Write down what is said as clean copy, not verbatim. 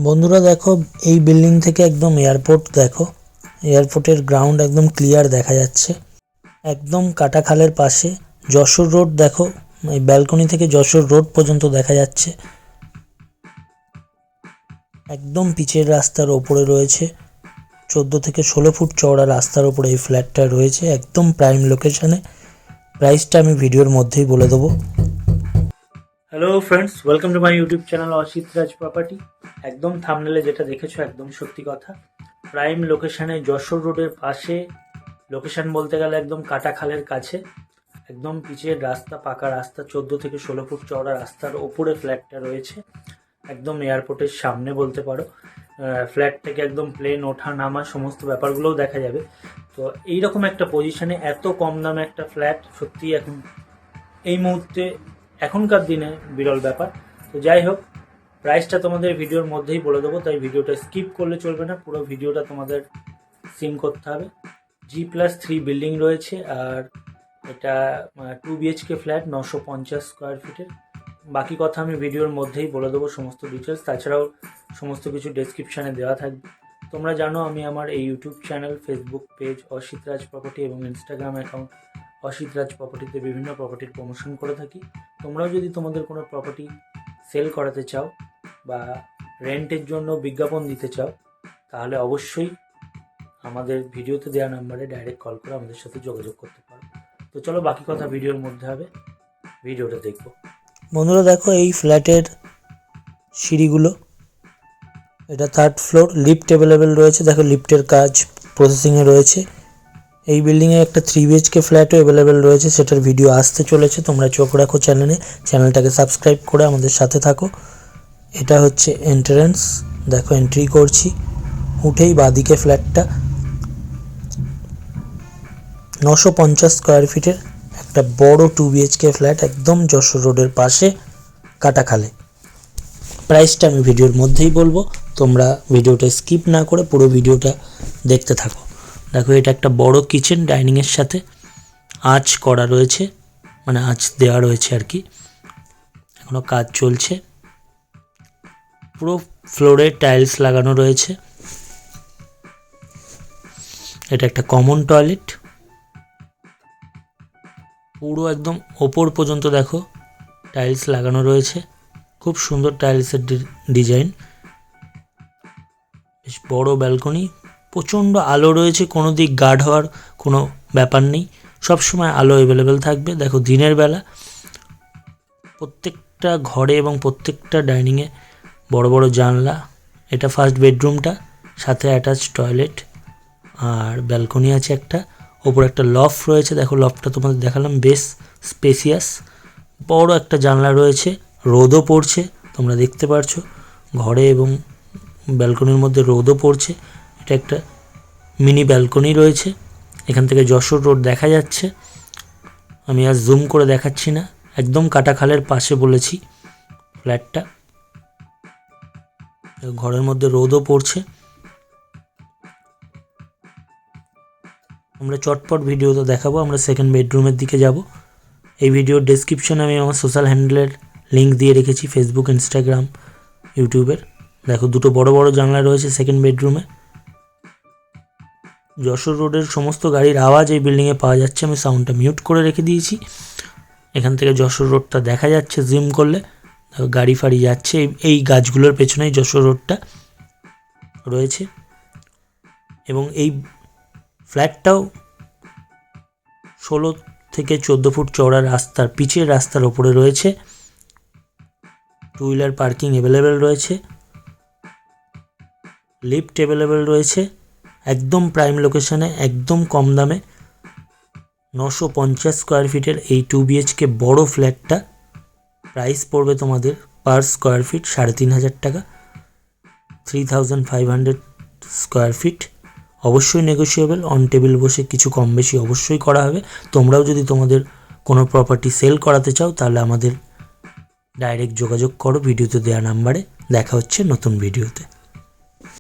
বন্ধুরা দেখো, এই বিল্ডিং থেকে একদম এয়ারপোর্ট দেখো। এয়ারপোর্টের গ্রাউন্ড একদম ক্লিয়ার দেখা যাচ্ছে। একদম কাটাখালের পাশে যশোর রোড দেখো। এই ব্যালকনি থেকে যশোর রোড পর্যন্ত দেখা যাচ্ছে। একদম পিচের রাস্তার ওপরে রয়েছে। 14 থেকে 16 ফুট চওড়া রাস্তার ওপরে এই ফ্ল্যাটটা রয়েছে, একদম প্রাইম লোকেশনে। প্রাইসটা আমি ভিডিওর মধ্যেই বলে দেবো। Hello friends, welcome to my YouTube channel Asit Raj property. একদম থাম্বনেলে যেটা দেখেছো একদম সত্যি কথা। প্রাইম লোকেশনে যশোর রোডের পাশে, লোকেশন বলতে গেলে একদম কাটাখালের কাছে, একদম পিচের রাস্তা, পাকা রাস্তা, 14 থেকে 16 ফুট চওড়া রাস্তার ওপরে ফ্ল্যাটটা রয়েছে। একদম এয়ারপোর্টের সামনে বলতে পারো। ফ্ল্যাট থেকে একদম প্লেন ওঠা নামা সমস্ত ব্যাপারগুলোও দেখা যাবে। তো এইরকম একটা পজিশনে এত কম দামে একটা ফ্ল্যাট সত্যিই এখন এই মুহূর্তে এখনকার দিনে বিরল ব্যাপার। তো যাই হোক, প্রাইসটা তোমাদের ভিডিওর মধ্যেই বলে দেবো, তাই ভিডিওটা স্কিপ করলে চলবে না, পুরো ভিডিওটা তোমাদের সিম করতে হবে। G+3 বিল্ডিং রয়েছে, আর এটা 2 BHK ফ্ল্যাট, 950 স্কোয়ার ফিটের। বাকি কথা আমি ভিডিওর মধ্যেই বলে দেবো, সমস্ত ডিটেলস। তাছাড়াও সমস্ত কিছু ডেসক্রিপশানে দেওয়া থাকবে। তোমরা জানো আমি আমার এই YouTube channel, Facebook page Asit Raj property এবং ইনস্টাগ্রাম অ্যাকাউন্ট অসিত রাজ প্রপার্টিতে বিভিন্ন প্রপার্টির প্রমোশন করে থাকি। তোমরাও যদি তোমাদের কোনো প্রপার্টি সেল করাতে চাও বা রেন্টের জন্য বিজ্ঞাপন দিতে চাও, তাহলে অবশ্যই আমাদের ভিডিওতে দেওয়া নাম্বারে ডাইরেক্ট কল করে আমাদের সাথে যোগাযোগ করতে পারো। তো চলো, বাকি কথা ভিডিওর মধ্যে হবে, ভিডিওটা দেখবো। বন্ধুরা দেখো, এই ফ্ল্যাটের সিঁড়িগুলো, এটা 3rd ফ্লোর, লিফট অ্যাভেলেবেল রয়েছে। দেখো, লিফটের কাজ প্রসেসিংয়ে রয়েছে। এই বিল্ডিংয়ে একটা 3 BHK ফ্ল্যাটও অ্যাভেলেবেল রয়েছে, সেটার ভিডিও আসতে চলেছে। তোমরা চোখ রাখো চ্যানেলটাকে সাবস্ক্রাইব করে আমাদের সাথে থাকো। এটা হচ্ছে এন্ট্রান্স, দেখো এন্ট্রি করছি, উঠেই বাদিকে ফ্ল্যাটটা। 950 স্কোয়ার ফিটের একটা বড় 2 BHK ফ্ল্যাট, একদম যশোর রোডের পাশে, কাটাখালে। প্রাইসটা আমি ভিডিওর মধ্যেই বলবো, তোমরা ভিডিওটা স্কিপ না করে পুরো ভিডিওটা দেখতে থাকো। দেখো, এটা একটা বড় কিচেন, ডাইনিংয়ের সাথে আঁচ করা রয়েছে, মানে আঁচ দেওয়া রয়েছে আর কি, এখনো কাজ চলছে। পুরো ফ্লোরে টাইলস লাগানো রয়েছে। এটা একটা কমন টয়লেট, পুরো একদম ওপর পর্যন্ত দেখো টাইলস লাগানো রয়েছে। খুব সুন্দর টাইলসের ডিজাইন। বেশ বড় ব্যালকনি, প্রচণ্ড আলো রয়েছে, কোনো দিক গার্ড হওয়ার কোনো ব্যাপার নেই, সবসময় আলো অ্যাভেলেবেল থাকবে। দেখো, দিনের বেলা প্রত্যেকটা ঘরে এবং প্রত্যেকটা ডাইনিংয়ে বড় বড় জানলা। এটা ফার্স্ট বেডরুমটা, সাথে অ্যাটাচ টয়লেট আর ব্যালকনি আছে একটা। ওপর একটা লফট রয়েছে, দেখো লফটটা তোমাদের দেখালাম, বেশ স্পেসিয়াস। বড় একটা জানলা রয়েছে, রোদও পড়ছে, তোমরা দেখতে পারছো ঘরে এবং ব্যালকনির মধ্যে রোদও পড়ছে। এটা একটা মিনি ব্যালকনি রয়েছে, এখান থেকে যশোর রোড দেখা যাচ্ছে। আমি আর জুম করে দেখাচ্ছি না, একদম কাটাখালের পাশে বলেছি ফ্ল্যাটটা। ঘরের মধ্যে রোদও পড়ছে। আমরা চটপট ভিডিওতে দেখাবো। আমরা সেকেন্ড বেডরুমের দিকে যাব। এই ভিডিওর ডেসক্রিপশনে আমি আমার সোশ্যাল হ্যান্ডেলের লিঙ্ক দিয়ে রেখেছি, ফেসবুক, ইনস্টাগ্রাম, ইউটিউবের। দেখো, দুটো বড় বড় জানলা রয়েছে সেকেন্ড বেডরুমে। যশোর রোডের সমস্ত গাড়ির আওয়াজ এই বিল্ডিংয়ে পাওয়া যাচ্ছে, আমি সাউন্ডটা মিউট করে রেখে দিয়েছি। এখান থেকে যশোর রোডটা দেখা যাচ্ছে জুম করলে, দেখো গাড়ি ফাড়ি যাচ্ছে। এই গাছগুলোর পেছনেই যশোর রোডটা রয়েছে। এবং এই ফ্ল্যাটটাও 16 থেকে 14 ফুট চওড়া রাস্তার, পিচের রাস্তার ওপরে রয়েছে। 2 হুইলার পার্কিং অ্যাভেলেবেল রয়েছে, লিফট অ্যাভেলেবেল রয়েছে। একদম প্রাইম লোকেশনে, একদম কম দামে 950 স্কোয়ার ফিটের এই 2 BHK বড় ফ্ল্যাটটা প্রাইস পড়বে তোমাদের পার স্কোয়ার ফিট 3,500 টাকা। 3,500 স্কোয়ার ফিট, অবশ্যই নেগোশিয়েবল, অন টেবিল বসে কিছু কম বেশি অবশ্যই করা হবে। তোমরাও যদি তোমাদের কোনো প্রপার্টি সেল করাতে চাও, তাহলে আমাদের ডাইরেক্ট যোগাযোগ করো ভিডিওতে দেওয়া নাম্বারে। দেখা হচ্ছে নতুন ভিডিওতে।